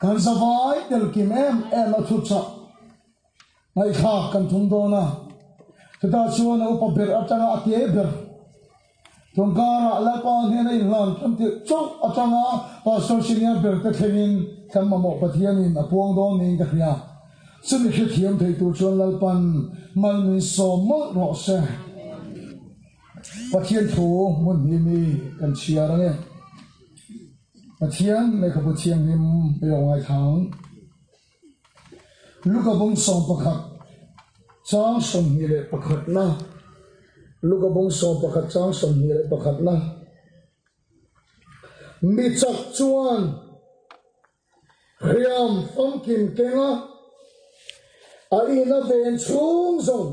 kan savai del kim em athucha ngai kha kan thum do na ta chuan upa ber atanga ate ber tongkara la pa ne nei lam tam ti chok atanga pastor senior ber ta thengin kamamo pathianin apuang do ning ka khia sumi khi thiam thei tu chuan lalpan malmin somo ro se pathian thu mun ni mi kan chia ra nge pathian le ka pathian nim pe ngai thang luka bong som pakhat chang som hi le pakhat na luka bong som pakhat chang som hi le pakhat na mi chak chuan riam phong kim kenga a ina ven chung zong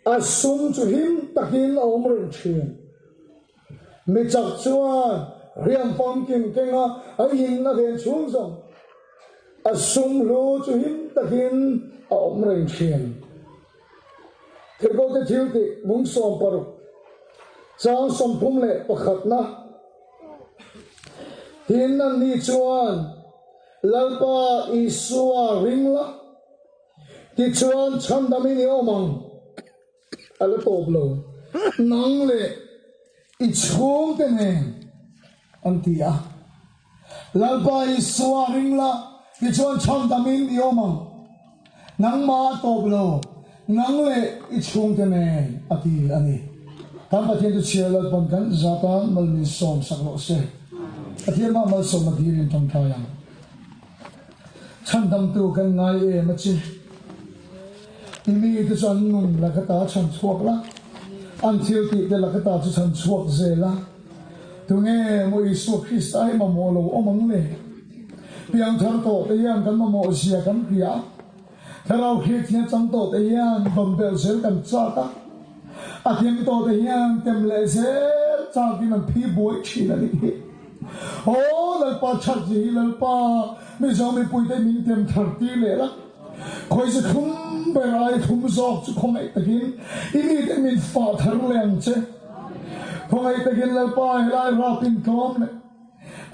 a sum chu him takin omrun thien mi chak chuan riam phong kim kenga a ina ven chung zong a sum lu chu him takin omrun thien Tergote thiuti mung som paru chang som phum le pakhat na tin nan ni chuan lalpa isua ringla ti chuan chandami ni omang ala toblo nang le I chung te ne antia lalpa isua ringla ti chuan chandami ni omang nang ma toblo nang le I chung te ne ati ani tam pathian tu chia lalpan kan zatan malmin som saklo se pathian ma mal som madirin tong thayang chandam tu kan ngai e machi imi tu chan nun la kata chan chuak la until ti de la kata chu chan chuak zela tu nge mo Isu Christ ai ma mo lo omang le piang thar to te yan kan ma mo sia kan pia tharau khi thia chang to te yan bam bel sel kan cha ta athiam to te yan tem le se cha ki man phi boi chi la ni oh lal pa chat ji lal pa mi zo mi pui te min tem thar ti le la khoi se khum be rai khum zok chu khom ai takin ini te min fa thar leng che khom ai takin lal pa lai ra pin kom le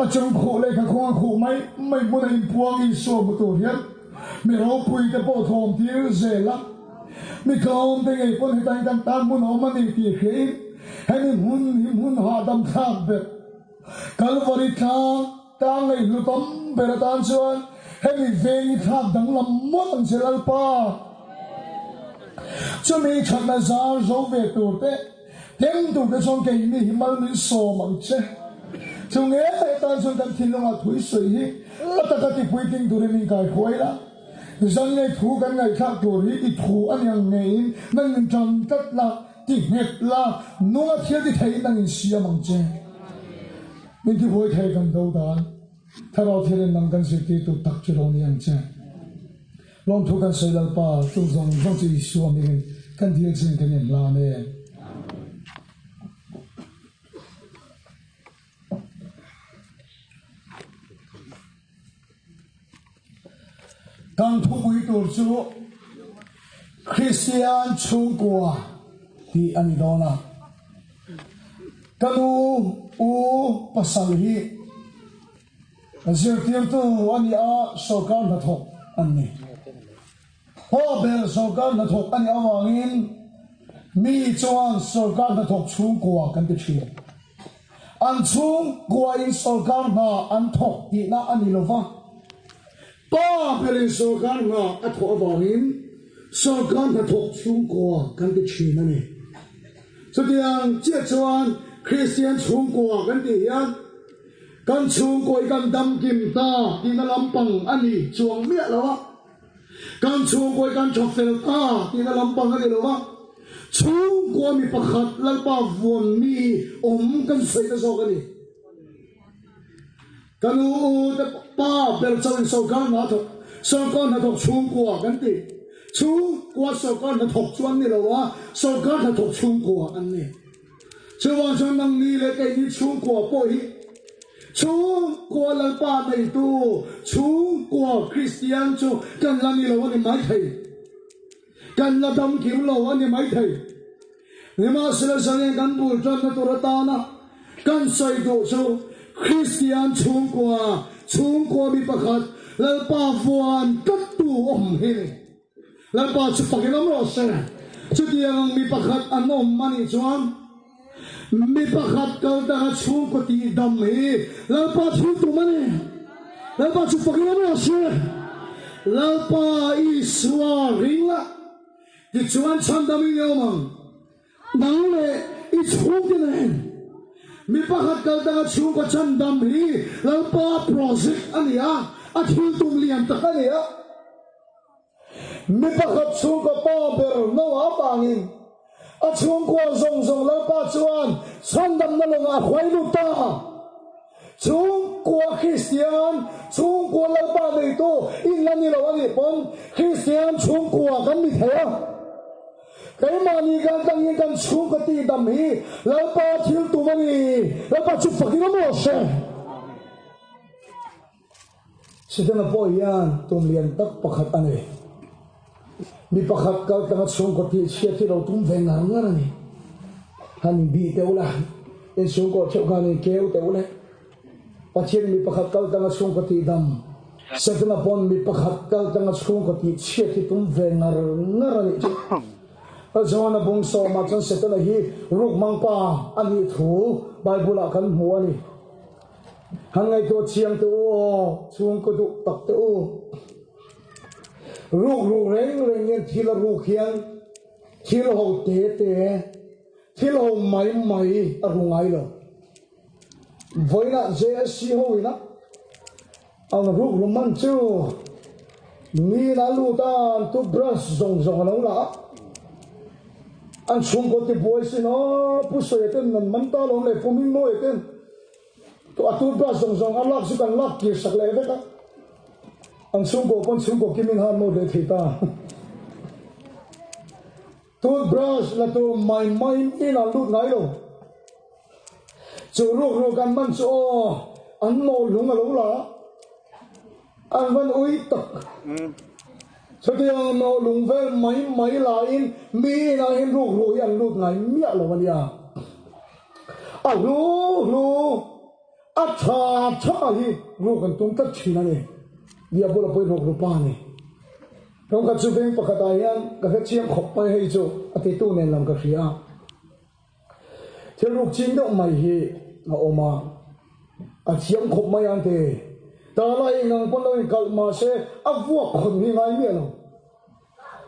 a chung kho le ka kho mai mo nei puang I so bu to hian mi ro pui te po thom ti ze la mi kom te ngai pon hi tai tam tam mun om ni ti khe hai ni mun ha dam khak be Calvary thang tang ngai lu tom ber tan chuan hemi veni thak dang lam mo ang selal pa chumi thana zar zo ve tur te tem tu te song ke mi himal mi so mang che chunge te tan chuan kan thilonga thui sui hi ataka ti puiting tur ni kai khoi la zan nei thu kan ngai thak tur hi I thu anyang nei nan chang tat la ti het la nuwa thia ti thei nang sia mang che mình thì vui thay cần đâu đó thay vào thiên nhiên năng cần sự ti tu tập cho lòng niệm chân lòng thu cần xây lal pa tu dòng dòng chỉ suy mình cần thiệt sinh cái niệm la nè càng thu quý tu chú Christian chung qua thì anh đó na u pasal hi azir tiam tu ani a sokar na thok ani ho bel sokar na thok ani awangin mi chuan sokar na thok chung kwa kan ti thi an chung kwa in sokar na an thok ti na ani lova pa bel sokar na a thok awangin sokar na thok chung kwa kan ti thi na ni so tiang chia chuan Christian chung kwa kan ti hian kan chung koi kan dam kim ta ti na lampang ani chuang mia lawa kan chung koi kan chofel ta ti na lampang ani lawa chung kwa mi pakhat lalpa von mi kan sei ta so kan ni kan u ta pa ber chawin so kan na tho chung kwa kan ti chung kwa so kan na tho chuan ni lawa so kan na tho chung kwa an ni chuan chuan nang ni le kai ni chung kwa poi chung kwa lal pa nei tu chung kwa Christian chu kan la ni lo ni mai thai kan la dam kim lo ni mai thai ni ma sel sang kan bul tran na tur ta na kan sai do chu Christian chung kwa chung qua mi pakhat lalpa vuan kat tu hi lalpa chu pakin ro se chu tiang mi pakhat anom mani chuan mi pakhat kal da chung ko ti dam hi lalpa thu tu mani lalpa chu pakin ro se lalpa iswa ringla ti chuan chan dam mi yomang nang le I chung ti nen mi pakhat kal da chung ko chan dam hi lalpa project ania a thil tum lian tak ania mi pakhat chung ko pa ber no a bangin a chung ko zong zong lalpa chuan chan dam na longa khwai lu ta chung ko Christian chung ko lalpa nei to in la ni lo ani pon Christian chung ko kan mi thaya cái mà ni gan tăng nhiên gan chung cái ti đam hi lão ba thiếu tụ mani lão ba chụp phật nó mất rồi sẽ thế là bồi yan tụm liền tắc pakhat anh ấy bị pakhat cao tăng chung cái ti chia thì đầu tụm về ngang ngang này hắn bị tiêu là cái chung cái chỗ cái này kéo tiêu này và trên bị pakhat cao tăng chung cái ti đam sẽ thế là bọn bị pakhat cao tăng chung cái ti chia thì tụm về ngang ngang này Joanna bung so ma chan setana hi ruk mangpa ani thu bible kan mu ani hangai to chiang to chung ko du tak to ruk reng ngen thila ruk hian thil ho te thil ho mai arungai lo voina JSC hoina ang ruk man chu ni la lu tan tu brush zong lo la anh chung có thể bồi xin nó bút sợi tên mình mắm ta luôn này phụ minh môi tên tôi tôi ba song anh lắc sự lắc kia sắc lệ đấy cả anh chung có kim minh han môi để thì ta tôi brush là tôi mày in là lút ngay luôn chỗ ruột anh mang chỗ anh môi lúng là anh vẫn uy tắc cho tiếng nó lùng về mấy là in mi là in ruột anh lút ngay miệng là vậy à lút cha hi ruột anh tung tất chi này dia bola poi ruột pa này trong các chú bên pakhat ayan các chiang khop mai hay chu ati tu nen lam ka khia thil ruột ching do mai hi na oma a chiang khop mai an te ta lai ngang pon loi kal ma se a vuak khon hi ngai mi lo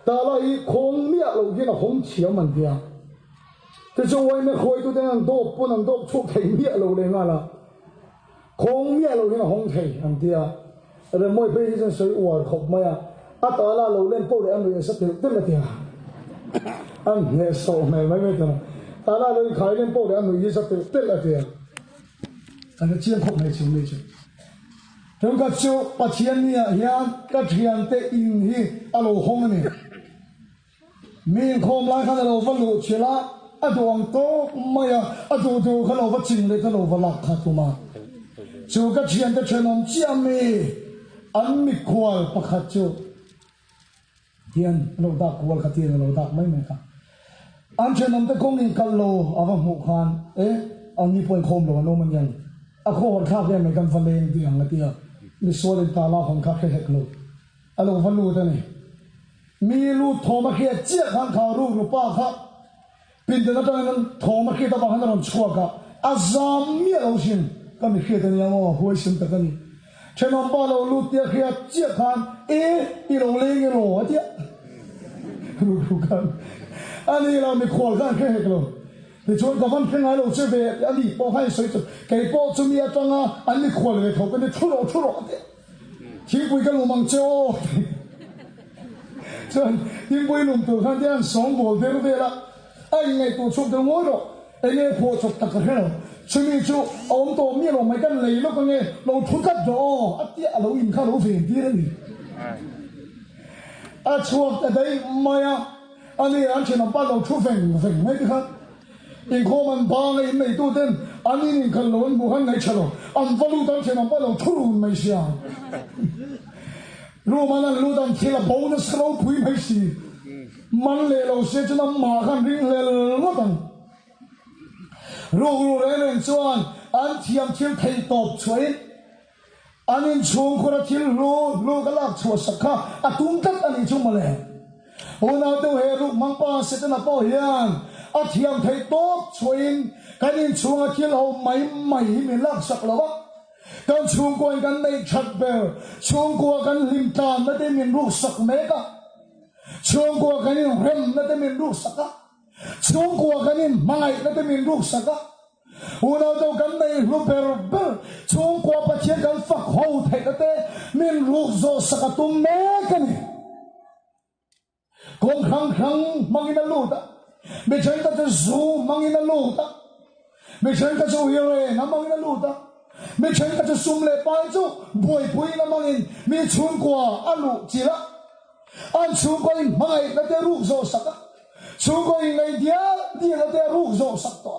ta lai khong mi lo gi na hong chiam man dia te jo wai me khoi tu den do pon an do chu thei mi lo le nga la khong mi lo gi na hong thei an dia re moi pe hi san soi war khop mai a ta la lo len po le an lo sa te te la dia an ne so me mai ta la lo khai len po le an lo sa te la dia an chiang khop mai chung le chu trong các chỗ bắt chiên nia hian các chiên tê in hi alo hong này mình không lại khăn alo vật lụt chia lá aduang to maya adu khalo vật chinh lấy khalo vật lạc khát tu mà chỗ các chiên tê chân ông chia me ăn mi qual pakhat chỗ hian lâu đạc qual khát tiền lâu đạc mấy cả ăn chân ông tê công in kalo avang mu khan anh đi point home rồi nó mình nhận à khó hơn khác nên mình cần phân lên tiếng là tiếng mi số lên ta la hong khác cái hết luôn alo phân lu thế này mi lu thò mà kia chia khang khao ru pa khác pin đến đó nên thò mà kia ta bảo hắn làm chua cả azam mi lo xin cái mi kia thế này mà huay xin ta cái này cho nên ba lo lu tia kia chia khang đi lo lên cái lo thế ru kan anh đi làm mi khoa khang cái hết luôn thì chúng ta vẫn phải nói lâu chơi về anh đi bao hai sợi cái bao chúng ta trong anh đi khoa về thầu cái này出lộ đấy chỉ quay cái lồng măng châu cho nên quay lồng từ khăn tiền sống bộ thế là anh này tụ chụp được ngồi rồi anh này phô chụp tất cả rồi chúng mình chụp ông tổ miệng lồng mấy cái lấy lúc cái này lồng thu cắt rồi à tiếc lồng im khá lồng về đi đấy à chụp ở đây mày anh này anh chỉ làm bắt lồng thu về mấy cái khác in khó mình ba ngày mấy tu tên anh ấy cần lồng buộc anh này chalo anh phải lưu tâm xem anh bắt lồng thu lồng mấy xia lưu mà anh lưu tâm thì là bao nhiêu sầu quý mấy xí mình lệ lồng sẽ cho nó mà khăn riêng lệ lắm tận lưu lệ lên cho anh thiêm thầy tọt chuối anin chung khura thil lu galak chua sakha atum tat ani chung male una to he ru mangpa setana po hian athiam thei top chuin kanin chunga thil ho mai mi lak sak lawa kan chung ko kan nei that bel chung ko kan lim tan na te min ru sak meka chung ko kanin rem na te min ru saka chung ko kanin mai na te min ru saka una to kan nei ru ber chung ko pa che kan fak ho thei na te min ru zo saka tum me kan kong khang mangina luta be chen ta zu mangina luta be chen ta zu hire na mangina luta be chen ta sum le pai chu boi na mangin mi chung kwa alu chila an chung ko in mai na te ru zo saka chung ko in nei dia na te ru zo sak to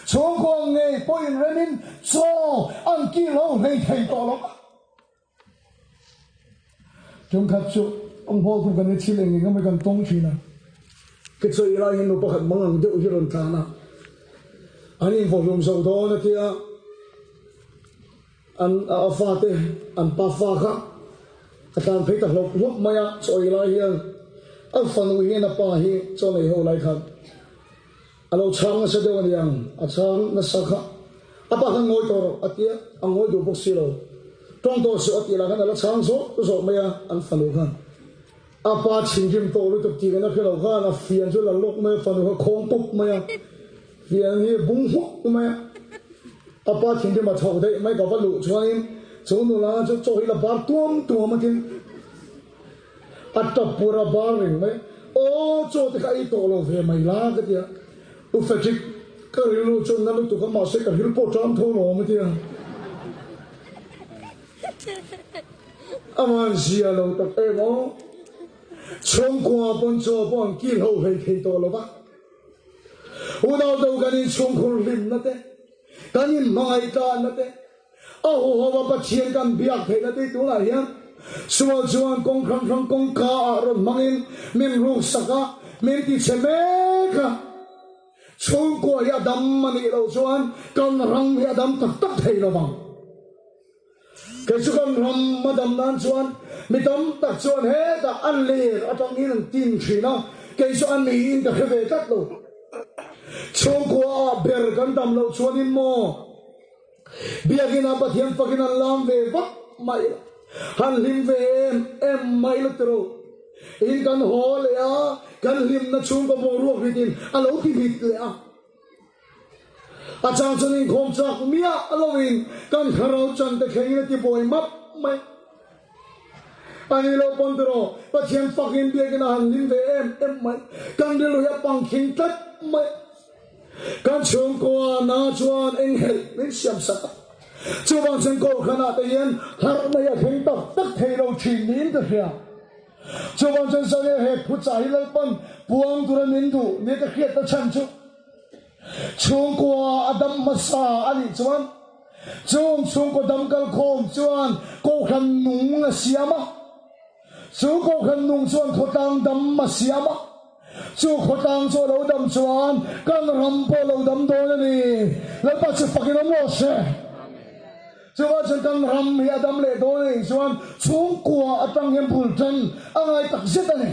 chung ko nei point remin so an ki lo nei thei to lo chung khap chu ông hồ cũng cần chỉ lên những cái cần tông chi na cái số là hiện nó bắt mang ang đeo hiron ta na anh em phổ sâu đó là kia anh pha te anh pa pha khác cái tan phải tập lúc mày à số là hiện anh phần người hiện là pa hi cho này hồ lại khác anh lâu chăng sẽ đâu anh yang anh chăng nó sắc khác anh pa hắn ngồi đó anh kia anh ngồi đồ bốc xí rồi trong đó số anh là cái là chăng số mày à anh phần người khác apa chingkim to lu tuk ti na khelo kha na fian chu la lok me fan ho khong pup ma ya fian hi bung hu ma ya apa chingkim ma thau dei mai ka va lu chuain chu nu la chu cho hi la bar tuam ma kin atta pura bar ring mai o cho te ka I to lo ve mai la ka tia u fa chik ka ri lu chu na lu tu ka ma se ka hil po tram tho lo ma tia aman sia lo tak e mo chung qua bon cho bon kil ho hei thei to lo ba una do ganin chung khur lim na te ganin mai ta na te a ho ba pa chien kan biak thei na te tu la hian suwa chuan kong kham kong ka ron mangin min ru saka min ti cheme ka chung qua ya dam mani lo chuan kan rang ya dam tak thei lo bang cái số con ram mà đâm nan chuan mi đâm tắc chuan hết ta ăn lê ở trongนี้នឹងtin chỉ nó cái số ăn mì in ta về cắt luôn chung qua ber kan đâm lâu chuan in mo bia cái nào bắt hiền phát cái nào làm về vấp mày han lim về em mày lúc rồi in kan hồ lệ à kan lim na chung có bông ruột vidin alo thì vịt lệ à achang chunin khom chak mia alowin kan kharau chan te khengi ti boy map mai ani lo pondro pathian fucking bia gina han lim ve em mai kan de lo ya pang khing tat mai kan chung ko na chuan eng hel min siam sak chu bang chen ko khana te yen har mai ya kheng tak thei lo chin nin te hia chu bang chen sa ye he phu chai lo pan puang turan nin du ne ka khiat ta chan chu chung qua adam masa ani chuan chung ko dam kal khom chuan ko khan nung na siama chu ko khan nung chuan khotang dam ma siama chu khotang chu lo dam chuan kan ram po lo dam do ni la pa chu pakin mo se chu wa chen kan ram hi adam le do ni chuan chung qua atang hem bul tan angai tak zet ani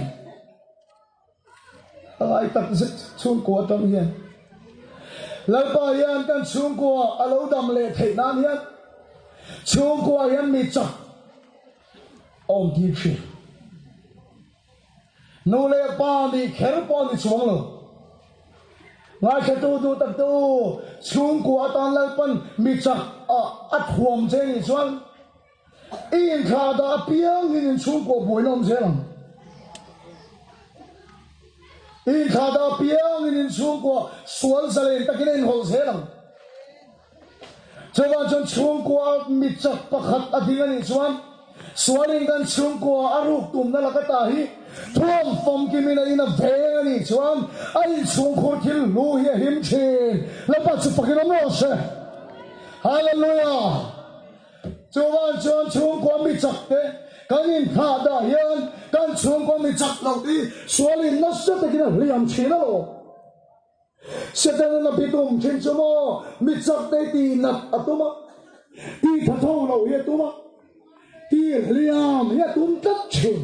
angai tak zet chung qua atang hian lâu pa hian kan chung qua alo dam le thei nan hian chung qua hian mi chak om ti chi nu le pa mi kher pa mi chuang lo ngai khe tu tak tu chung qua tan la pan mi chak a thuam che ni chuan in kha da piang in chung qua boi nom che lang in kha da piang in chung qua sual sale takin in hol se lang chuan chon chung qua mi chak pakhat ading ani chuan sualing kan chung qua aruk tum na la ka ta hi thom fom ki mina ina ve ani chuan ai chung khur thil lu hi him chin la pa chu pakin mo se hallelujah chuan chung qua mi chak te kan in kha da hian kan chung qua mi chak lo ti sualing na se takin riam china lo se ta na bitum chin chumo mi chak te ti nat atuma ti tha tho lo hi atuma ti liam ya tum tat chim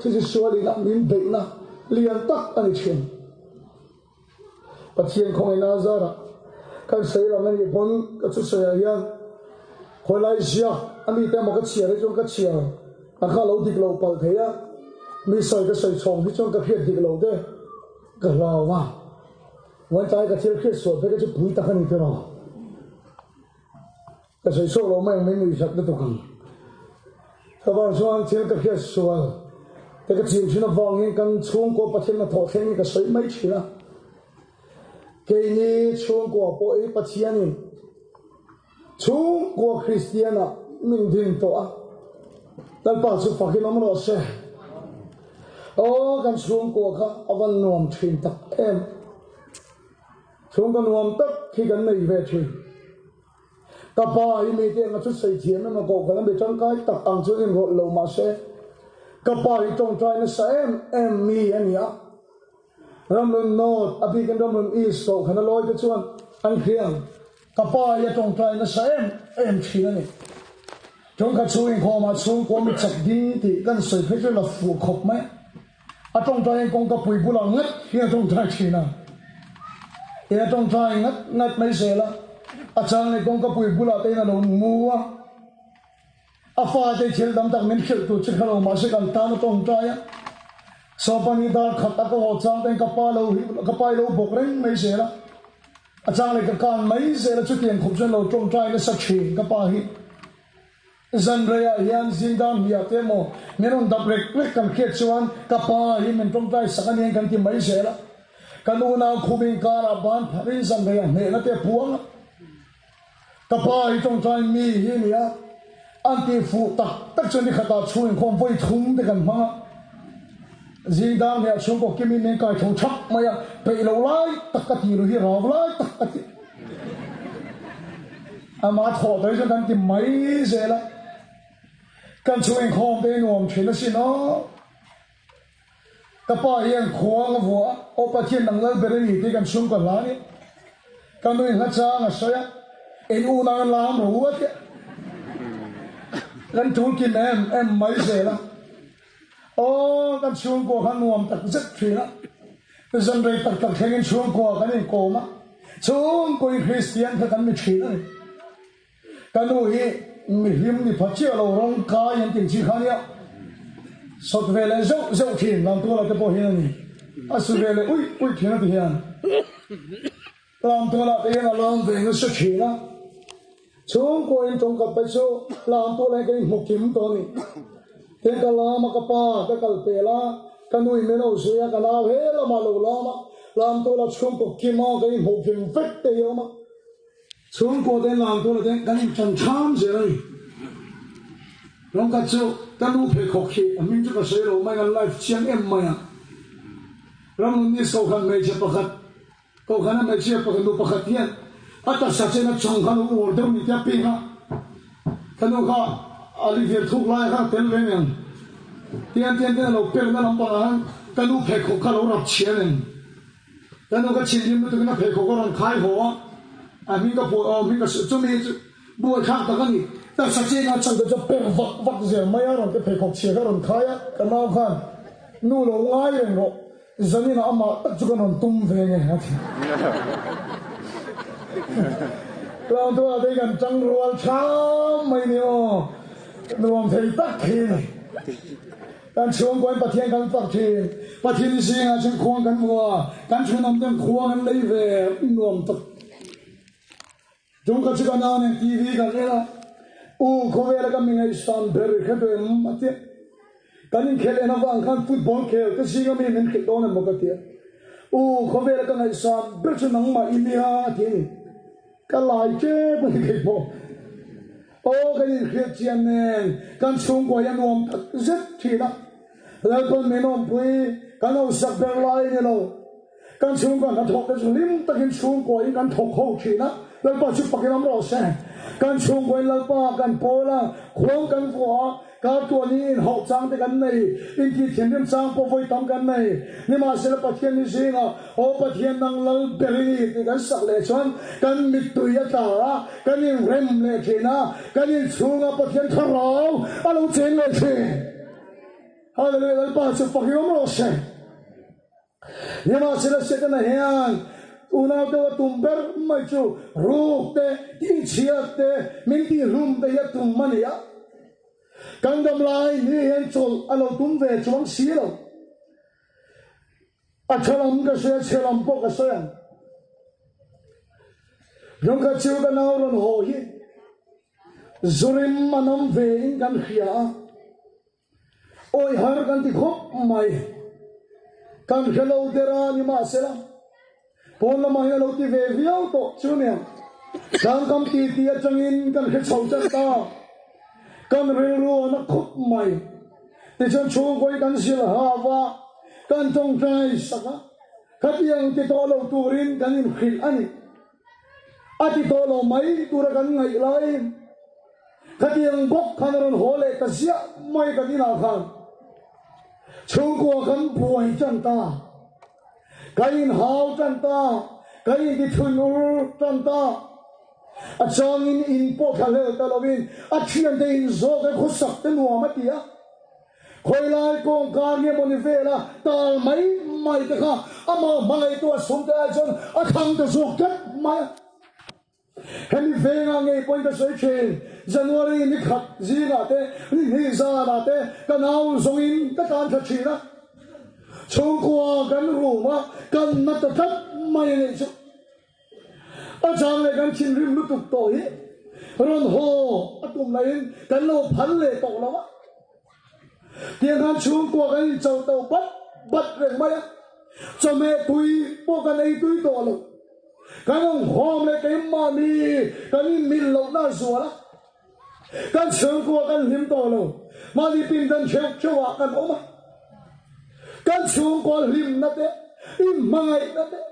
chứ xua đi làm miếng bể na liền tắc anh chim bắt chiên không ai nói ra đó cái xây làm cái bốn cái chút xây hiền hồi lại xia anh đi theo một cái chia đấy trong cái chia anh khá lâu thì lâu bảo thế á mi xây cái xây chồng thì trong cái hiện thì lâu đấy cái lâu màวันใจก็เที่ยวเครียดสวดไปก็จะปุ๋ยตะกันอีกแล้วแต่ใส่โซ่เราไม่มีสักตัวกันถ้าบางช่วงเที่ยวก็เครียดสวดแต่ก็จิ๋วชิ้นวางเงินกันช่วงก็ประเทศมาถอดแค่นี้ก็ใส่ไม่เชื่อเกนี้ช่วงก็ปล่อยประเทศนี้ช่วงก็คริสเตียนอ่ะมิงดินตัวแล้วปัจจุบันที่น้ำร้อนเสียโอ้กันช่วงก็ค่ะเอาวันนวมทิ้งตักเอ็มช่วงกันรวมตักที่กันไม่เวทีกระป๋ามีเตียงชุดใส่เทียนนั่นมาโกกันแล้วไปจังไกตักอังชุดอินโรลงมาเสกระป๋าจงใจนะเสเอ็มมีอันนี้รำลึกโนดอภิกันรำลึกอีสโตขณะลอยจะชวนอันเพียงกระป๋าจงใจนะเสเอ็มชีนั่นนี่จงกระช่วยขอมาช่วยความมีจักดิ้งที่กันใส่เพื่อจะฝูขบไหมจงใจกงกระปุยบุหลังงัดเฮียจงใจชีนะเอตรงใจงัดไม่เสียละอาจารย์ในกองกระปุยบุลาเตนลงมัวอาฟ้าใจเชี่ยวดำตักมินขิดตัวชิคเรามาสิกันตานตรงใจสอบปนิดาขัดตะกอดจางเป็นกระป๋าเราบกเร่งไม่เสียละอาจารย์ในกการไม่เสียละชุดเตียนขบเส้นเราตรงใจและสักชีกระป๋าหิจันเรียยันซินดามเฮียเตโมเมื่อเราดับเล็กกันเขียดชวนกระป๋าหิมันตรงใจสักเนียนกันที่ไม่เสียละกันอุณาคุมิงการบานพริสันเรียเนนัตเตพวงตะปายจงใจมีที่นี่อันที่ฟูตักจนที่ขตาช่วยคงไว้ทุ่งด้วยกันมาจีดามเนี่ยช่วงก็กิมินกายทงชักมาไปเราไล่ตักกะทีรู้ที่เราไล่ตักกะทีอามาถอดเลยจนกันที่ไม่เสียละกันช่วยคงเป็นหน่วงเฉยสิเนาะกระป๋ายังขวางหัวโอปะเทียนนังเลิกเบรนี่ที่กันชุ่มกันล้านี่กันดูหัดจ้างอ่ะใช่ไหมเอ็นอูนังล้ามหัวเทียกันจูกินเอ็มไม่เสียละโอ้กันชุ่มกว่าขันนวมตักจัดทีละจันเรตักแข่งชุ่มกว่ากันนี่โกมาชุ่มกว่าคริสเตียนกันไม่ทีละนี่กันดูฮีมีหิมนี่พัชเชียเราร้องกายยังติดชีขันเนี่ยสดเวลาเจ้าทีลำตัวเราจะพอเห็นนี่อาสุเวลาอุ้ยทีนั่นที่เห็นลำตัวเราเองลำเวงก็สุดทีนะช่วงก่อนจงกับไปโชว์ลำตัวอะไรกันหมกจิ้มตัวนี้เด็กกันลามากระป๋ากันเปล่ากันนุ่ยไม่รู้เสียกันลาเฮลมาลูลามาลำตัวเราช่วงตกกิมกันหมกจิ้มเฟตเตียวมาช่วงก่อนลำตัวเรากันจันทามเสียเลยลองกัดเจ้ากันรู้เพลขกขี้มินจุกเสียเราไม่กันไลฟ์เชียงเอ็มมาเรามันนี่สกันไม่เชื่อปะขัดก็ขันไม่เชื่อปะกันดูปะขัดเนี่ยอัตสัจเจนะชงขันรู้ว่าเดี๋ยวนี้จะปีนะกันดูข้าอาลีเดียทุกไล่ข้าเต็มเลยเนี่ยเตียนเราเปลี่ยนกันลำบากกันดูเพลขกข้าเรารับเชียร์เนี่ยกันดูก็ชินยิ้มดูกันเพลขกก็รันขายหัวมินก็ปวดมินก็จะมีบัวข้างตะกันนี่แต่สัจเจนะฉันจะเป็นวักเสียไม่ยากจะเพลขกเชียร์ก็รันขายกันน้องขันนู่นเราง่ายเลยเนาะจะนี่นะอามาตัดจุกันนตุ้มเวงไงฮะเราตัวเด็กกันจังรัวช้าไม่เนี่ยรวมเทตักทีการชวนกันปะเทียนกันตักทีปะเทียนสิงห์ฉันควงกันวัวการชวนน้ำเต็มควงกันเลยเวรวมตักจงกัดกันเอาเนี่ยทีวีกันเลยละเขาเวลากันมีไงสามเบอร์กันด้วยมาเทียกันนี่खेल ना वांग खान फुटबॉल खेल तो सीगा में मन खेल दोनों मगतियाเขาเวลากันไอ้สามเบอร์ชนังมาอินเดียที่กันหลายเจ็บมันเก็บกันนี่खेलเชียนเนี่ยกันชงกว่ายันวมเจ็ดทีละแล้วคนไม่น้อมปุยกันเอาสักเบอร์ไลน์เนี่ยเรากันชงกันถกกันลิ้มตะกินชงกว่ากันถกเข้าทีละแล้วป้าชุบปากน้ำร้อนแสงกันชงกว่าแล้วป้ากันโปล่าควงกันหัว cả tuần in học trang để gần này in kỳ thiền điểm trang po voi tam gần này nhưng mà sẽ là bắt thiên như gì nào ô bắt thiên năng lâu beri thì gần sắc lệ chọn gần mít tuổi ta gần in rem lệ thế na gần in chung bắt thiên thằng lâu alo chen lệ thế hallelujah ba sự phật hiệu mà sẽ nhưng mà sẽ cái này hàng unau te tumber mai chu ruh te ti chia te min ti rum te ya tum mania kan dam lai ni hen chol alo tum ve chuang si lo a chalam ka se chalam po ka so yan jong ka chiu ka nau ron ho hi zurim manam ve in kan khia oi har kan ti khop mai kan khelo dera ni ma se la pon la mai lo ti ve viau to chunia kan kam ti ti a changin kan khe chau cha ta kan re ro na khop mai ti chon chu koi kan sil ha wa kan tong trai saka khat yang ti to lo turin kan in khil ani ati to lo mai tur kan ngai lai khat yang bok kan ron hole ta sia mai kan ina khan chu ko kan puai chan ta cái in hào chân ta cái in cái thun ur chân ta à trong in po khá lệ ta lovin à chuyện đây in zo cái khúc sắc tên hoa mất đi á khôi lại con cá nghe một về là ta mấy mày ta khá à mà mày tôi xuống cái chân à thằng ta ruột chết mày hem về ngang ngay point cái sợi chuyền January ni khát gì là thế ni ra là thế cái nào dùng in cái tan thật chi đó chung quaกันรู้ว่ากันนัตทัศไม่เนี่ยจุอาจารย์เลยกันชินริมลุตุกโตหิรอนโฮอตุมไหนกันโลพันเลยตกแล้ววะเตียงกันchung quaกันเจ้าเต่าบัดเรื่องไหมจะแม่ตุยพวกกันไอ้ตุยตัวเลยกันต้องหอมเลยกันมามีกันนี่มิลล์น่าสัวละกันchung quaกันหิมตัวเลยมาดีปินดันเชวะกันโอ้มากันชูกอลิมนั่นเองอิมมังไงนั่นเอง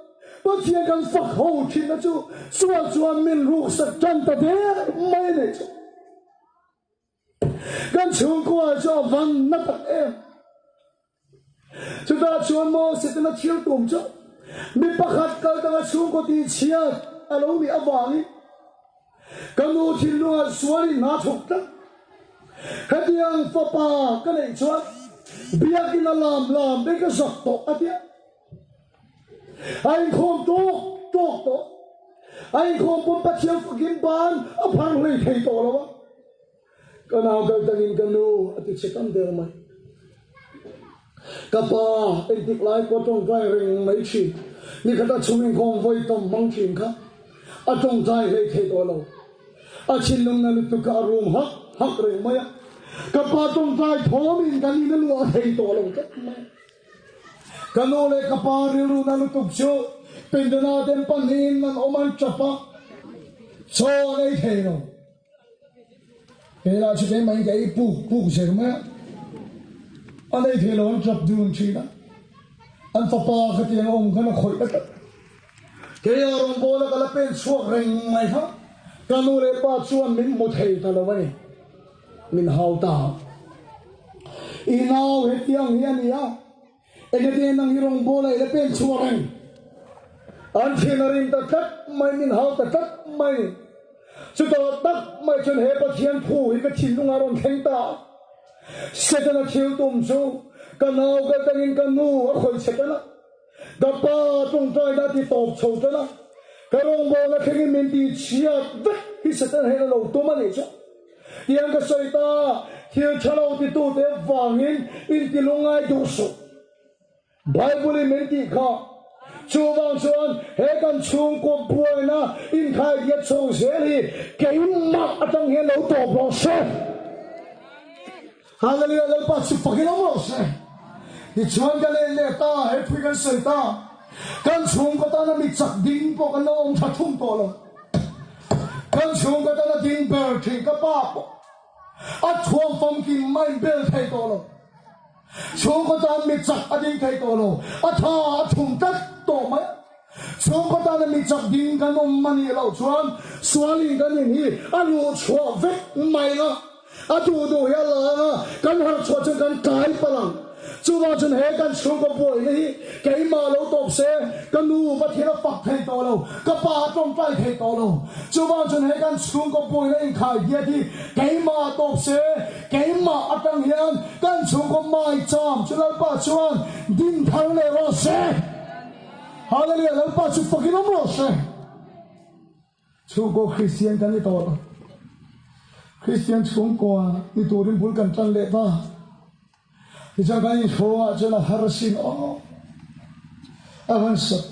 พอเทียกันฝักหูทิ้งนะจูส่วนมินรูสักจันตะเดไม่เนี่ยจูกันชูกอจะวันนั่นเองจุดนั้นชวนโมเสกนัดเที่ยวตุ่มจูมีประคัดกันกันชูกอที่เชียร์อะไรมีอวานีกันดูทิ้งลงสวนน่าทุกข์นะเหตุยังฟ้าป่ากันเองชวนbiar kita lam mereka zakto atia ai khom to ai khom pun pachil fukin ban apang lei thei to lawa kana ga dangin kanu ati chekam der mai kapa entik lai ko tong vai ring mai chi ni khata chumin khom voi tom mang chin kha atong jai lei thei to lo a chin lung na lu ka room hak ring mai cái ba trong tay thố mình cái gì nó lúa thầy tổ lòng chết mà cái nô lệ cái ba riu na lúc tục chiếu bên đó na đem pan hin na ôm ăn chắp á cho đây thầy nó cái là chỉ cái mấy cái bu gì mà anh đây thầy nó chắp đường chi đó anh phá pa cái tiếng ông cái nó khôi đất cái là ông bố là cái là bên suốt rình mày hết cái nô lệ ba chuan mình một thầy ta là vậy mình hào ta inau hết tiếng hiền nhá anh cái năng hirong bố lại là bên chùa anh anh khi nào in ta tất mày mình hào ta tất mày chúng ta tất mày chân hệ bắt hiền phù cái chín tung aron thanh ta sẽ cho nó chiếu tôm chú cái nào cái tên in cái nu ở khỏi sẽ nó cái ba trong trái đã thì tọp sầu cho nó cái rong bố là khi mình đi chia vết khi sẽ tên hệ là lâu tôm anh chứ tiếng cái sợi ta thiếu cho lâu thì tu để vàng in thì luôn ai đủ số Bible mình thì khó chúa vang xuân hệ căn chung của bùi na in khai diệt sâu dễ thì cái mặt ở trong hiện lâu tổ bỏ xe hallelujah lâu bắt chụp cái nó bỏ xe thì chuan cái lên lệ ta hệ phui cái sợi ta căn chung của ta nó bị chặt đinh của cái lông thật thung tổ rồi căn chung của ta nó đinh bờ thì cái bắp à chuông phong kim mai bel thay tổ rồi chúng có ta bị chặt ở đinh thay tổ rồi à thà thùng đất tổ mấy chúng có ta bị chặt đinh cái nôm mani lâu chuan xóa đi cái gì à lúa chua vết mày nó adu ya la kan har chwa chu kan kai palang chu ba chun he kan chung ko boi ni kai ma lo top se kan nu ba thira pak thai to lo ka pa tong tai thai to lo chu ba chun he kan chung ko boi ni khai dia thi kai ma top se kai ma atang hian kan chung ko mai cham chu la pa chuan din thang le ro se hallelujah la pa chu pakin om ro se chu ko Christian kan ni to Christian chung ko ni to rin bul kan tan le ta Isa kain foa jala harasin o avan sat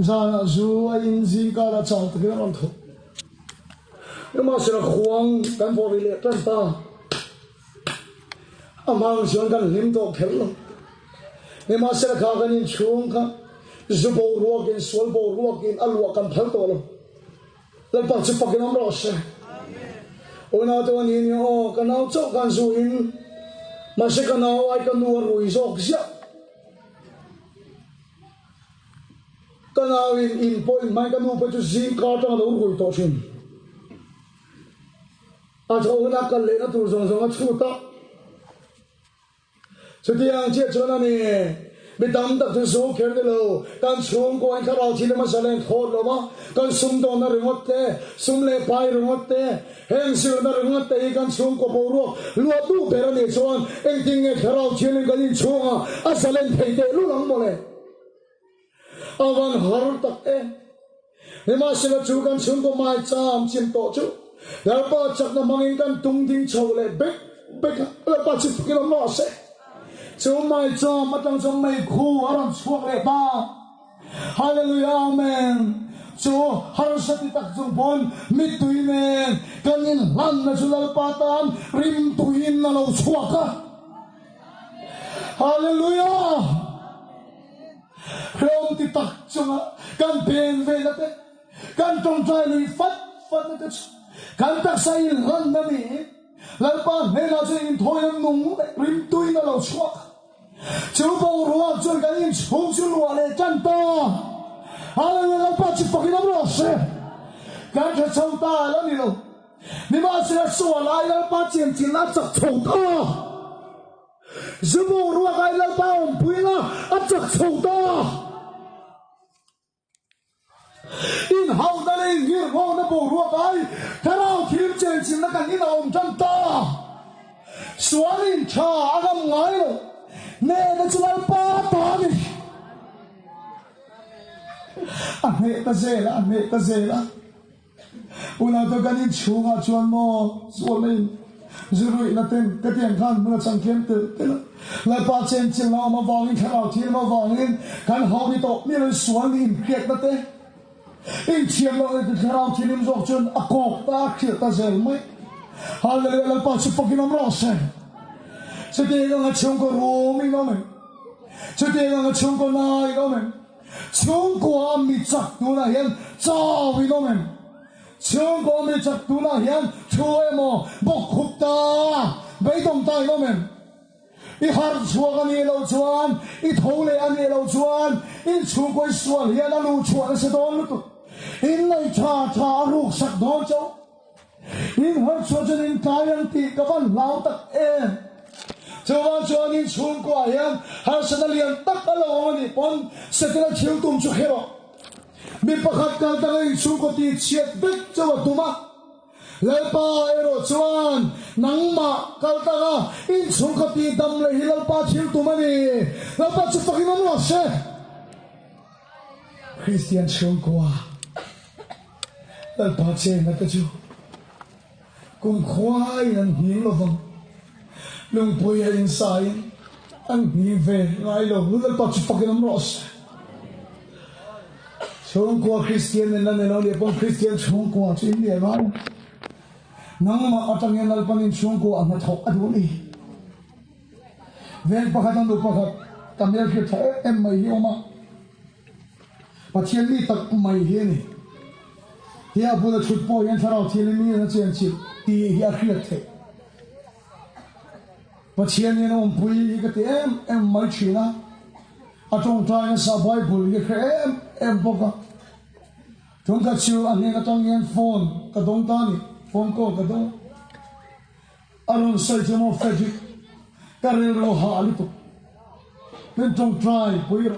zana zuwa inzi kala chang ta kina manto ima sila khuang kan bori le tan ta amang siyan kan lim to khelo ima sila kakanin chung ka zubo ruwakin swalbo ruwakin alwa kan phal to lo lalpang sipakin amro siya una to anini o kanaw chok kan zuin masih kenal ay kenuar ruisok siya kenalin info mai kanu pa chu zin ka ta lo rui to chin a cho na kan le na tu zong zong a chu ta setiang che chona ni bidam tak tu so kher de lo kan chung ko an kharau thile ma salen thor lo ma kan sum do na ringot te sum le pai ringot te heng sil na ringot te kan chung ko bo ro lo tu ber ni chuan eng ting nge kharau thile kan in chunga a salen thei te lu lang mo le awan har tak e ma sila chu kan chung ko mai cham chim to chu ya pa chak na mangin kan tung ding chau le bek bek la pa chi ki lo no se Chúa mai cho mà trong trong mây khu ở trong chuộc lệ ta Hallelujah Amen Chúa har sa ti tak chung pon mit tuin men kanin lan na chulal patan rim tuin na lo chuak ka Hallelujah Rom ti tak chung kan pen ve la te kan trong trai lui fat na te kan tak sai lan na ni lan pa ne na chin thoi na nung rim tuin na lo chuak Chúa bầu ruột cho cái gì xuống chú lụa để chân to, hallelujah bắt chụp cái nấm lót xe, cái cái sâu ta là gì đâu,你把这说来了把钱钱拿着抽他，chúa bầu ruột cái là把我们不要拿着抽他，in hậu ta lên hier ngon nó bầu ruột cái, cái nào kiếm tiền tiền nó cái gì nào ông chân ta, xóa lên cha agam ngay rồi. Nè nó chụp ba ta đi anh hệ ta dễ là una to cái gì chua ngà chuan mo xua lên rồi là tên cái tiền khăn nó chẳng kiếm từ thế là ba trên trên nó mà vòng in khảo thiên mà vòng in cái hậu đi tổ miếng xuống đi kiệt nó thế in chiêm nó cái khảo thiên im dọc chân à cọp ta kiệt ta dễ mấy hallelujah là ba chụp cái nắm rõ xe Cho tiền nga chung ko rumi ko men. Cho tiền nga chung ko nai ko men. Chung ko mi chak tu na hian chao vi ko men. Chung ko mi chak tu na hian chue mo bok khup ta. Bei dong tai ko men. I har chua kan ni lo chuan, I thou le an ni lo chuan, in chung ko sual hian a lu chuan se don lu tu. In lai cha ruk sak don chau. In har chua chen in kayan ti ka ban lao tak em. Chúa cho nên chung qua hiền, har sa na lian tak alo ni pon sa tila chiu tum chu hero. Mi pakhat kal ta ngai chung ko ti chiat bek chawa tuma. Lai pa ero chuan nang ma kal ta ga in chung ko ti dam le hilal pa chiu tuma ni. Lai pa chu takin am lo se. Christian chung qua. Lai pa che na ta chu. Kung khwai nan hin lo vang. Lung pui inside ang nive ngai lo lu pa chu pakin am ros chung kwa Christian na ne lo le pon Christian chung kwa chin le ma nang ma atang yan al panin chung kwa ang thok adu ni ven pakhat an lu pakhat tamel khi tha em mai hi oma pathian ni tak mai hi ni hiya bu na chut po yan tharau thil mi na chen chi ti hiya khriat the Pathian ni nom pui cái em mai china a trong trai na sa Bible cái em boka trong cái chiu anh nghe cái trong nghe phone cái đông ta ni phone call cái đông aron sai jamo faji karel ro ha ali to pen tong trai puiro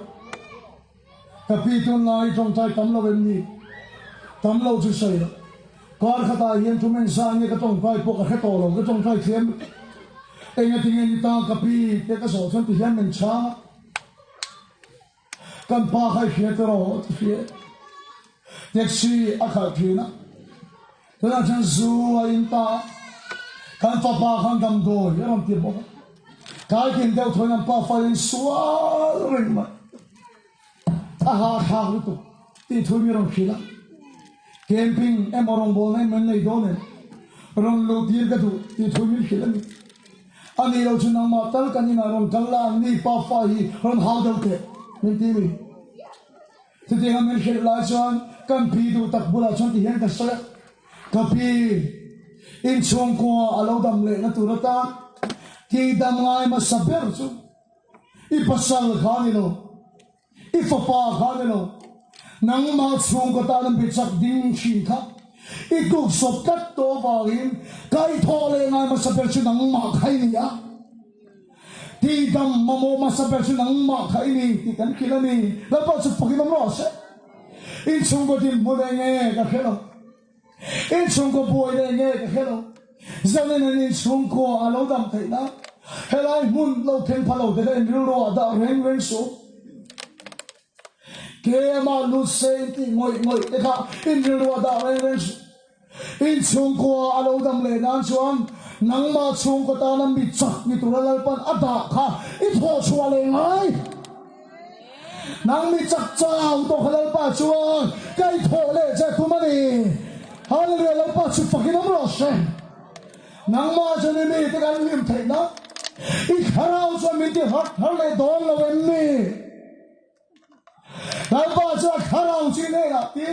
kapitun lai tong trai tamlo benni tamlo chu sai lo kar khata hian tu men sang ye ka tong trai po ka khato lo ka tong trai thiam enga tingen ta kapi te ka so chon ti hian men cha kan pa khai khia ro ti khia taxi akha thina tana chan zu in ta kan pa pa kan dam do yaram ti bo kai kin deu thoi nam pa fa in sual ring ma aha kha lu tu ti thui mi rong khila camping emorong bo nei men nei do ne rong lo dir ka tu ti thui mi khila ni ani lo chu nang ma tal kan ina rong kal la ni pa fa hi rong hau do ke min ti mi ti ti ngam men khil la chuan kan pi du tak bula chon ti hian ka sa ka pi in chung ko alo dam le na tu ta ki dam ngai ma saber chu I pasal khani lo I fapa khani lo nang ma chung ko ta nam bi chak ding shin kha I kuk sop kat to ba in kai tho le ngai ma saber chu nang ma khai ni ya ti dam ma mo ma saber chu nang ma khai ni ti kan khilani la pa chu paki nam ro se in chung ko tim mo de nge ka khelo in chung ko boy de nge ka khelo zanen in chung ko alo dam thai na helai mun lo theng phalo de in ro da reng reng so ke ma lu se ti ngoi ngoi te kha in ro da reng reng so in chung ko alo dam le nan chuan nang ma chung ko ta nam bi chak ni tu la pan ada kha I tho chua le ngai nang mi chak chao to khalal pa chuan kai tho le che tu mani hallelujah lo pa chu pakin am ro se nang ma chani mi te kan lim thai na I kharau cho mi ti hat har le don lo wen mi dal pa chu kharau chi ne la ti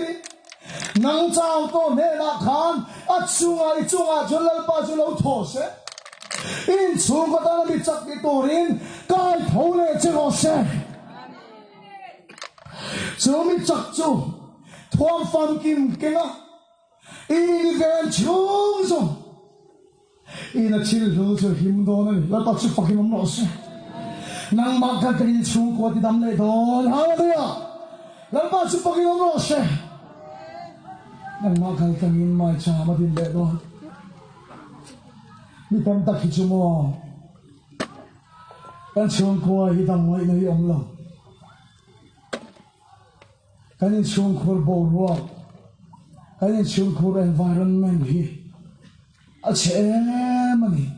nang chao to ne la khan a chunga I chunga cholal pa chu lo tho se in chung ko ta na mi chak ni turin kai tho le che ro se so mi chak chu thuam fam kim kenga I ven chung so ina chil lu so him do na la pa chu pakin am no se nang ma ka tri chung ko ti dam le don hallelujah la pa chu pakin am no se nang ma ka tang in mai cha ma din le don mi tam ta ki chu mo kan chung ko hi dam moi na hi om lo kan in chung ko bo ro kan in chung ko environment hi a che mani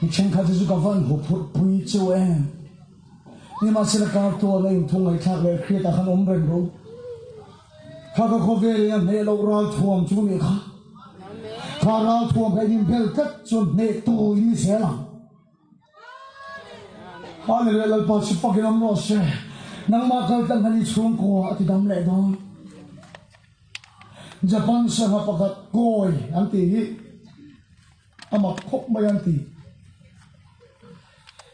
ni chen kha ju ka van ho phut pui chu em ni ma sila ka to la in thung ai thak le khri ta khan om ren ro kha ka ko ve ya ne lo ral thuam chu ni kha ral thuam kai nim bel kat chu ne tu ni se la hallelujah la pa chu pakin am no se nang ma kal tang hani chung ko ati dam le don Japan sa hapakat koi anti amak khop mai anti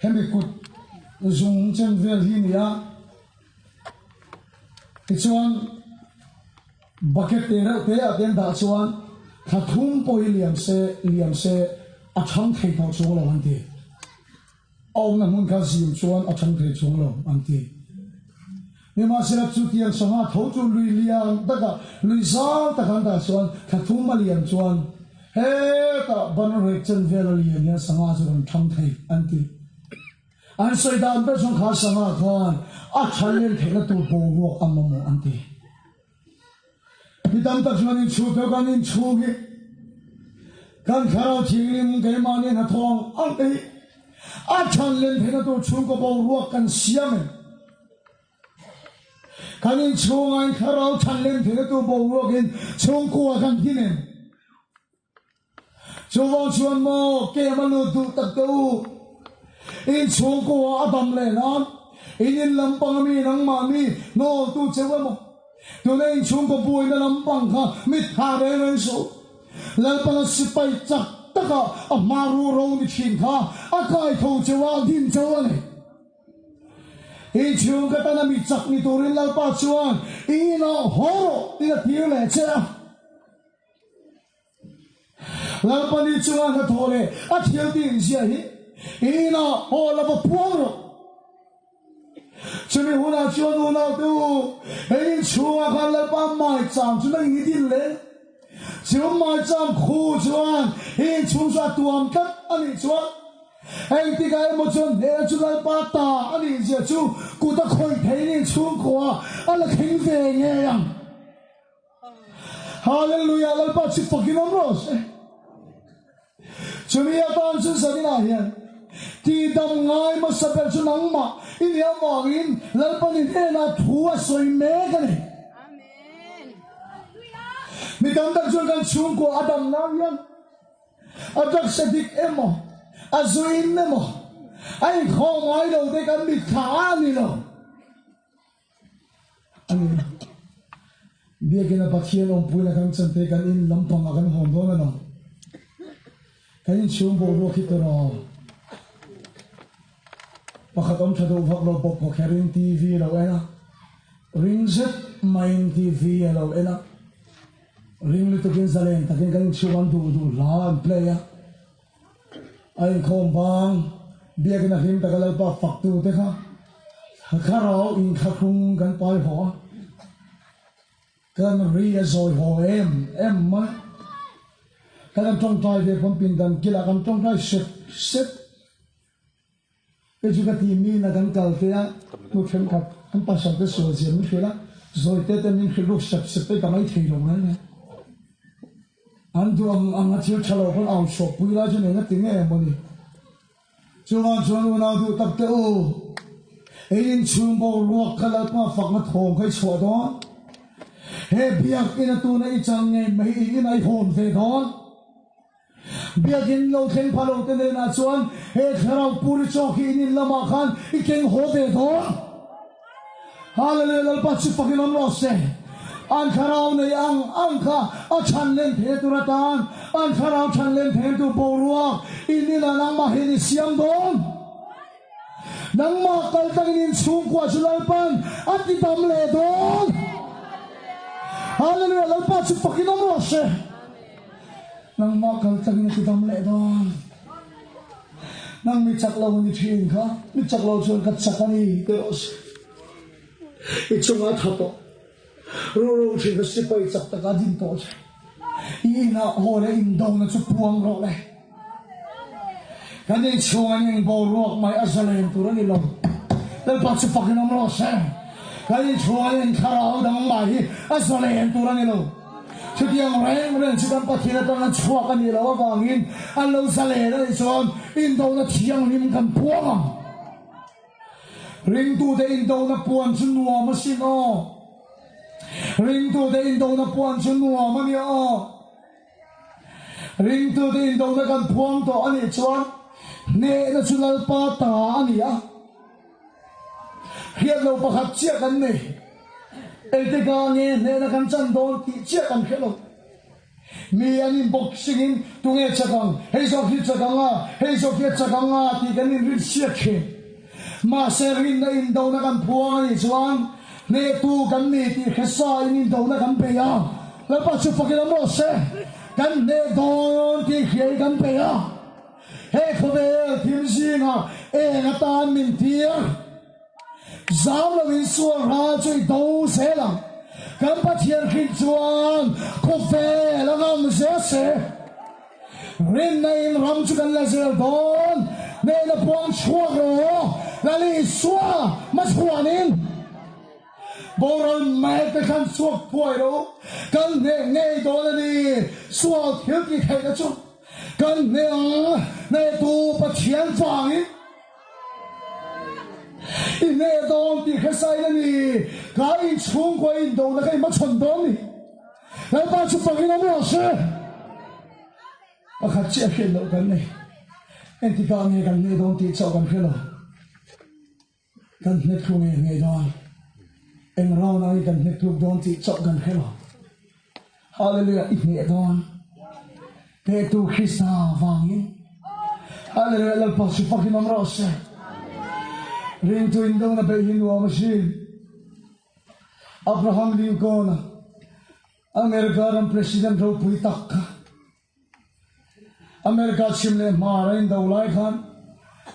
hemi kut zung chen vel hi nia chuan bucket te a den da chuan thathum poi liam se a thang thei tho chung lo anti aw na mun kha sim chuan a thang thei chung lo anti ni ma sira chu tiang sanga tho chu lui liang daga lui sa ta kan da chuan thathum ma liam chuan he ta ban re chen vel liam ya sanga chu ran thang thei anti an soi dan be chung kha sanga khan a challen thela tu bo wo amamo anti bidam ta chuan in chu pe kan in chu gi kan kharau thinglim ke ma ne na thong anti a challen thela tu chung ko bo wo kan siam kan in chung an kharau challen thela tu bo wo kin chung ko kan hinen chuwang chuan mo ke ma lu tu tak tu in chung ko adam le nan in lampang mi nang ma mi no tu chewa mo tu le in chung ko bui na lampang kha mit ha re re so lampang sipai chak taka a maru ro ni chin kha a kai tho chewa din chewa ne in chung ka ta na mi chak ni turin la pa chuan in a horo ti na tir le che lalpani chunga na thole a thiel tin sia hi ina hola ba puang ro chumi huna chuan huna tu ein chunga khan lalpa mai chang chu nang idin le chu mai chang khu chuan ein chung sa tuam kat ani chuan anh ti cái một chuyện để chúng ta bắt ta anh đi giờ chú cụ ta khỏi thấy nên xuống qua anh là khinh về nghe rằng Hallelujah là bắt chụp phim ông rồi chúng ta đang trên sân này hiện thì đâm ngay mà sắp đến chúng nắng mà in nhà mà in là bắt đi thế là thua soi mê cái này mình đang đang chơi cái xuống qua Adam nam hiện Adam sẽ đi em mà azuin na mo ay không ai đâu để cái bị khá ni lo anh biết cái nào bắt hiện ông bùi là cái chân thế cái in lâm phong cái hồn đó nó cái in chum bộ lo khít đó bắt đầu ông thâu học lo bọc bọc ring TV lo ấy na ring set main TV lo ấy na ring lu tokin zalen takin cái chum du la play ya anh không bằng biết cái nào hiểm ta cái là bắt phật tu thế không khá rõ in khá khung gần bài họ gần ria rồi họ em mà cái làm trong tay về phong pin đàn kia là làm trong tay xếp cái chú cái team này là gần cầu thế á một phim cặp anh bắt sang cái số diện một phim lá rồi tới mình khi lúc xếp tới cái mấy thầy đồng này anh tu anh chiếu chalo con ao shop bui la cho nên nó tiếng em mà đi chuan nào tu tập te o ein chum bo luộc cái là mà phật nó thòng cái chỗ đó he biak in tu na ichang nge mai in ai hồn về đó biak in lo theng phalo te le na chuan he kharau puri chok in lama khan ikeng ho về đó hallelujah lalpa chu pakin om lo se an kharau nei ang kha a chan len the tu ratan an kharau chan len the tu boruak in la nang ma hin siam don nang ma kal tangin chung kwa chulalpan at itam le don hallelujah lalpa chu pakin om lo se nang ma kal tangin itam le don nang mi chak lo ni thin kha mi chak lo chon ka chakani te os ichunga thapo ru chỉ có sự bay chắc tất cả din to ý na hồ lệ in đâu na chụp buông rồi này cái này chuông anh bảo ruột mai asalen tu ra đi lòng để bắt chụp cái nón lo xem cái này chuông anh khao đằng mai asalen tu ra đi lòng chút yang reng chút anh bắt thiên tông anh chuông cái này lo vàng in anh lâu asalen đấy chọn in đâu na thiang lim kan buông ring tu de in đâu na buông chút nuo mà xin o ring tu de in đâu na buông chút nuo mà nhớ ring tu de in đâu na kan buông to anh ấy chọn nè na chút lal pa ta anh ấy hiện lâu bắt hạt chiaกันnày ấy thế cái nghe nè na kan chân đón thì chiaกันhiện lâu mi anh in boxing in tu nghe chắc rằng hay sao khi chắc rằng hay sao khi chắc rằng thì cái này rất chia khe mà sẽ rin na in đâu na kan buông anh ấy chọn nè tu kan nè thì hết sa in đâu na kan bê à lal pa chụp cái đó nó sẽ kan nè đón thì khi kan bê à he khove thim singa e nga tan min tia zam lo in suang ha chui do se lang kan pa thian khin chuan khove la ngam se se rin na in ram chu kan la zel don ne na puang chua ro la li suwa ma chuanin boron mai te kan suak poi ro kan ne do la ni suak thiu ki thai ka chu kan ne tu pa thian fang in ne dong ti kha sai na ni ka in chung ko in do na kai ma chon dong ni la pa chu pang in mo se a kha che khen lo kan ne en ti ka nge kan ne dong ti chau kan khelo kan ne khu nge dong en rao na kan ne tu dong ti chau kan khelo hallelujah it ne dong te tu Krista vangin hallelujah lal pa su fakin am rose ring tu indong na behin wa machine Abraham Lincoln America ram president ro pui tak America chimle marain daulai khan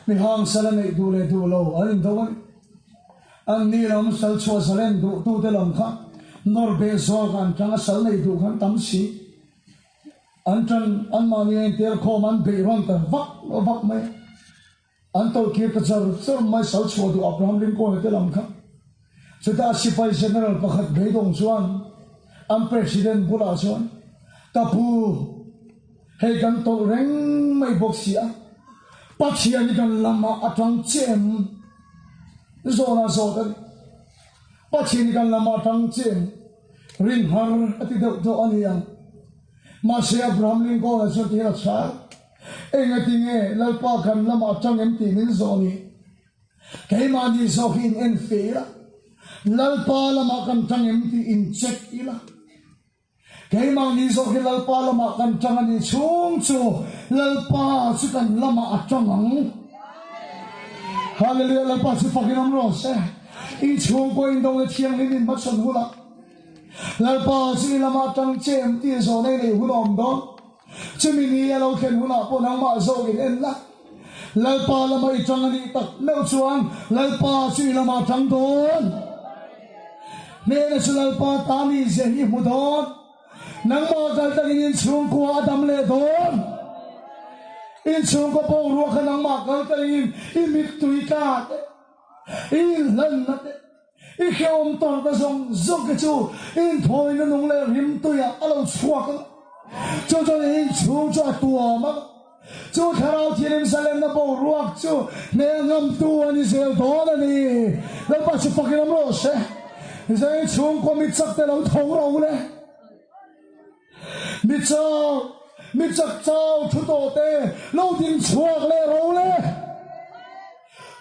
mi hang salane dule dulo anin dawan an niram sal chwa salen du tu de lam kha norbe zogan tanga salne du khan tamsi antan anmani en tel khoman be ron ta vak mai antol ki ta char mai sal chwa du Abraham Lincoln de lam kha chuta sipai general pakhat beidong chuan am president bula chuan tapu hei kan to reng mai boxia pathian ni kan lama atang chem zona zotan pathian ni kan lama atang chem ring har ati do ania ma se Abraham Lincoln so ti ra cha enga tinge lalpa kan lama atang em ti min zoni keima ni zo hin en fela lalpa lama kan tang em ti in check ila keimang ni zo ki lalpa lama kan tanga ni chung chu lalpa chu kan lama atangang hallelujah lalpa chu pakinam ro se in chung ko in dong thiang ni min batson hula lalpa chu lama tang chem ti zo nei nei hulom do chumi ni alo khen hula po nang ma zo in en la lalpa lama I tang ni tak no chuan lalpa chu lama tang don ne na chu lalpa ta ni je hi mu don nang ma kal tak in chung ko adam le don in chung ko po ro kha nang ma kal tak in mit tui ka in lan na I khiom tor ta zong zong ke chu in thoi na nong le rim tu ya alo chua ka cho in chung cho tua ma chu tharau thirim salen na po ruak chu ne ngam tu ani sel don ani la pa chu pakin am ro se zai chung ko mit sak te lo thong ro le mi chak chao thu to te lo din chuak le ro le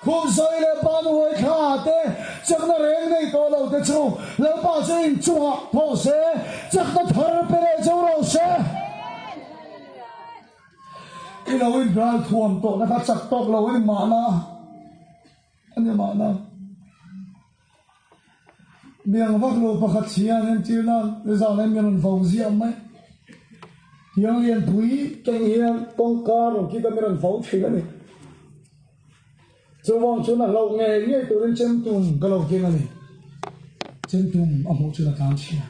khum soi le ban hoi kha te chak na reng nei to lo te chu lo pa sein chua tho se chak na thar pe le chu ro se I lo in dral thuam to na kha chak tok lo in ma na ani ma na miang vak lo pakhat chian en tirna le za le mian vong zia mai yang yan pui keng hian tong kar ki ka mian vong thila ni chuwang chuna lo nge nge turin chem tum ka lo king ani chem tum amo chuna kan chia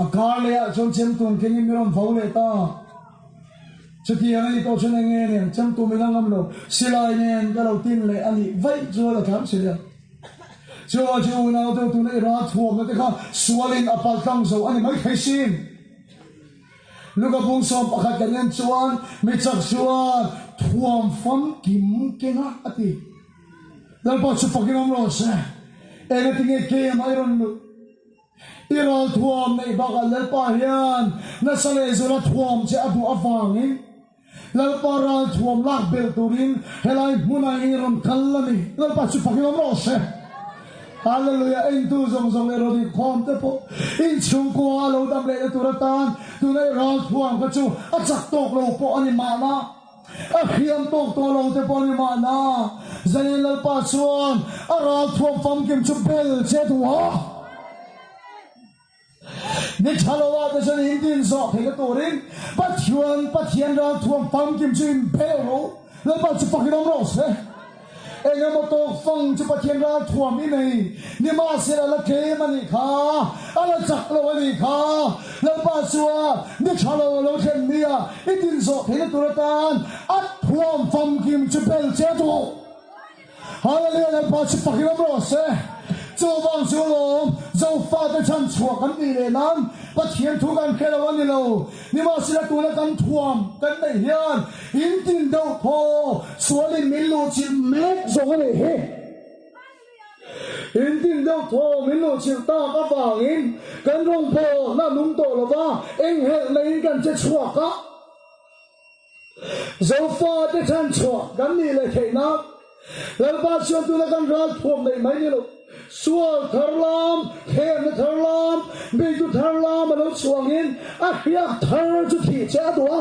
a kar le a chon chem tum keng mian vong le ta chuti ani to chuna nge ne chem tum mi ngam lo silai nen ka lo tin le ani vai zo la kam sia chu na tu na ra thuam na te kha sualin apal tang zo ani mai thaisin luka bung som pakhat kan chuan mi chak chuan thuam fam kim kenga ati lalpa chu pakinam ro se ena tinge ke mairon lu iral thuam nei baka lalpa hian na sale zura thuam che adu awangin lalpa ral thuam lak bel turin helai munai ron kallani lalpa chu pakinam ro se hallelujah in tu zong zong ero di khom te po in chung ko alo dam le turatan tu nei ral thuam ka chu a chak tok lo po ani ma na a khiam tok to lo te po ani ma na zanin lal pa chuan a ral thuam fam kim chu bel che tu ha ni thalowa te chen in din zo the ka turin pathian ral thuam fam kim chu in bel lo lal pa chu pakinom ro se engam to fang chu pathian ra thuam I nei ni ma se la ke mani kha ala chak lo ani kha la pa suwa ni chalo lo khen nia itin zo thena turatan at thuam fam kim chu bel che to hallelujah la pa chu pakiram ro se chu wang chu lo zo fa de chan chua kan ni le nan pathian thu kan khela wani lo ni ma se la tu la kan thuam kan nei hian in tin do pho sualin min lo chi mek zo ne he in tin do pho min lo chi ta ka wangin kan rong pho na nung to lo wa eng hel nei kan che chua ka zo fa de chan chua kan ni le theina la ba chu tu la kan ra thuam nei mai ni lo sual tharlam khen tharlam be tu tharlam alo chuangin a hiak thar chu thi che dua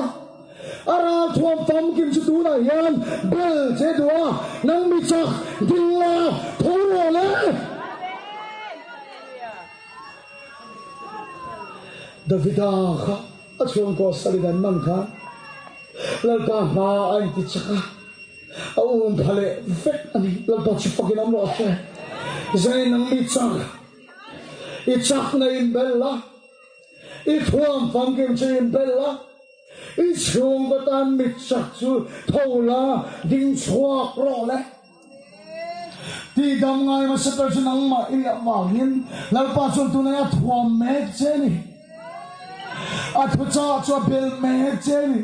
ara thuam fam kim chu tu na hian bel che dua nang mi chak dilla thoro le davida kha a chuang ko salidan man kha lalpa ma ai ti chaka au phale vet ani lalpa chi fakin am lo se zai nang mi chak I chak na in bella I thuam fam kim chi in bella I chung ko tan mi chak chu thola ding chuak ro le ti dam ngai ma sakar chu nang ma in ya wangin lalpa chu tu na thuam me che ni a thu cha chu bel me che ni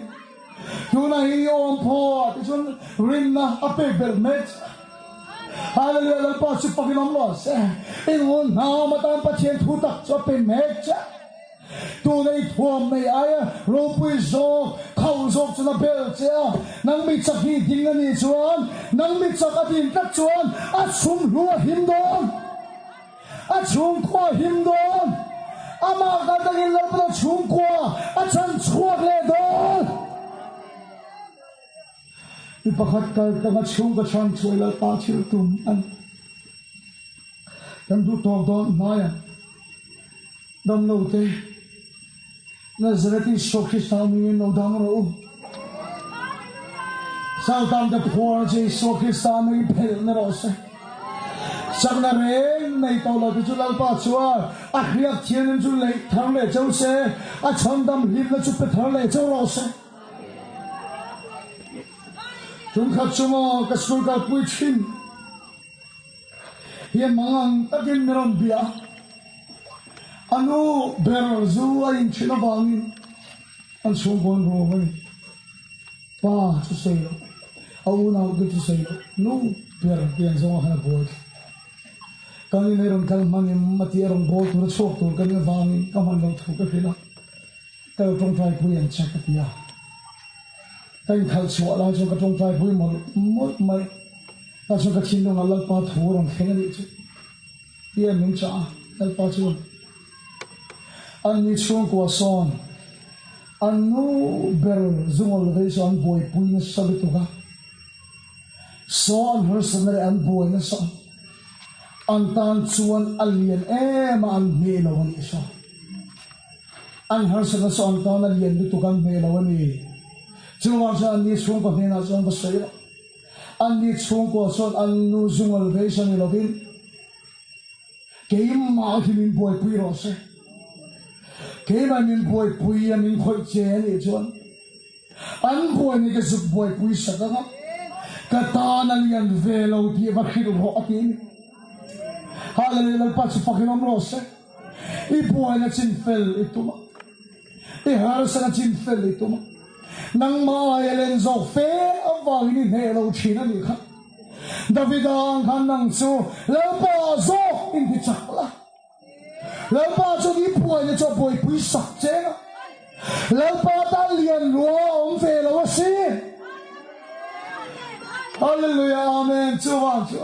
tu na hi om pho ti chun rin na a pe bel me hallelujah lalpa chu pakin am lo se in on na ma tam pa chen thu tak chu pe me cha tu nei thuam nei aya ro pui zo khau zo chu na bel che nang mi chak hi ding ani chuan nang mi chak a din tak chuan a chum lu him don a chum kwa him don ama ka dangin lalpa chum kwa a chan chuak le don I pakhat kal tanga chum ka chan chuai lalpa chil tum an kan du tok don maya dam lo te Nazareti Shokhistan mi no dang ro sao tam de poor je Shokhistan mi phel na ro se sagna re nei to la chu lalpa chua a khriak thian chu le thang le chau se a chon dam lim la chu pe thang le chau ro se chúng khát chuma ka school ka pui chin ye mangang takin meron bia anu ber zu in china bangin an sungkon ro mai pa chu sei lo au na ge chu sei lo no ber pian zo ha boy kan ni meron kal mani mati rong bol tu chok tu kan wangin ka man lo thu ka phila ka tong trai pui an chak ka tia Tay khal chua la chu ka tong trai pui mot mai ta chu ka chin dong alal pa thu rong khen ni chu ye min cha al pa chu an ni chung ko son an no ber zungol ve son boy pui na sabi tu ka son her son an boy na son an tan chuan alien ma an me lo ni so an her son tan alien tu kan me lo ni Chungwa sa an ni chung ko hina chung ko sayo an ni chung ko son an nu zungol ve son ni lovin keim ma himin boy pui ro se keim an min boy pui an min khoi che ni chuan an boy ni ke zuk boy pui sa ka ka ta na lian ve lo ti va khiru ho atin hallelujah pa chu pakin am ro se I boy na chin fel ituma I har sa na chin fel ituma nang ma elen zo fe awang ni ne lo china ni kha David ang kanang chu la pa zo in ti chakla la pa chu ni puai ni cho boy pui sak che na la pa ta lian lo ong fe lo si hallelujah amen chu wa chu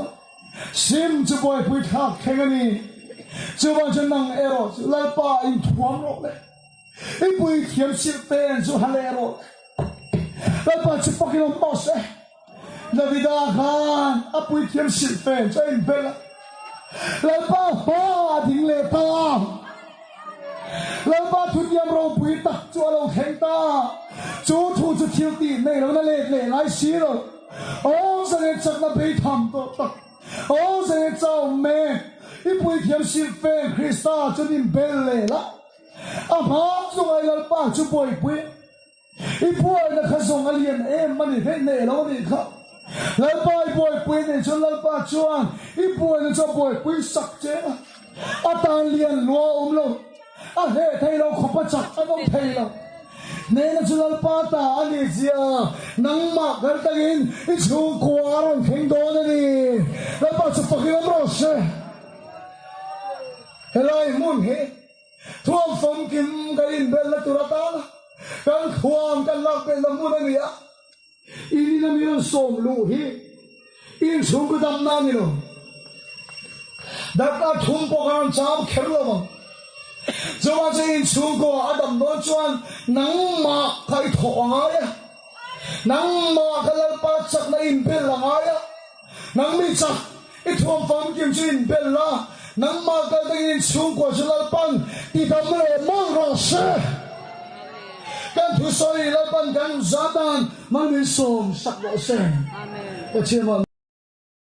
sim chu boy pui thak khengani chu wa chu nang ero la pa in thuam ro le I pui thiam sil pen chu halero Lalpa chu pakin ang boss David Khan apui thiam sil pen cho in bela Lalpa ha ding le ta Lalpa thu diam ro pui tak chu alo kheng ta chu thu chu thiu ti nei lo na le lai si lo o sa ne chak na pe tham to tak o sa ne chau me I pui thiam sil pen Krista chu in bela la a ma chu ai lalpa chu boy pui I boy na khazong alien mani he ne lo ni kha lalpa I boy pui ne chu lalpa chuan I boy na chu boy pui sak che atan lian lo lo a he thei lo khopa chak adom thei lo ne na chu lalpa ta ani zia nang ma gar tagin I chu kwaron kheng do na ni lalpa chu pakin ro se helai mun he thuam fom kim gain bel la turata kan khuam kan lak pe lamun ani a ini na mi som lu hi in chung ko dam na ni lo dat a thum po kan cham kherlo ma zowa je in chung ko adam no chuan nang ma khai tho nga ya nang ma kalal pa chak na in bel la nga ya nang mi chak I thum fam kim chin bel la nang ma kal in chung ko chalal pan ti dam le mo ro se kan thu soi lo pan kan zatan man mi som sak lo se Amen. Pachima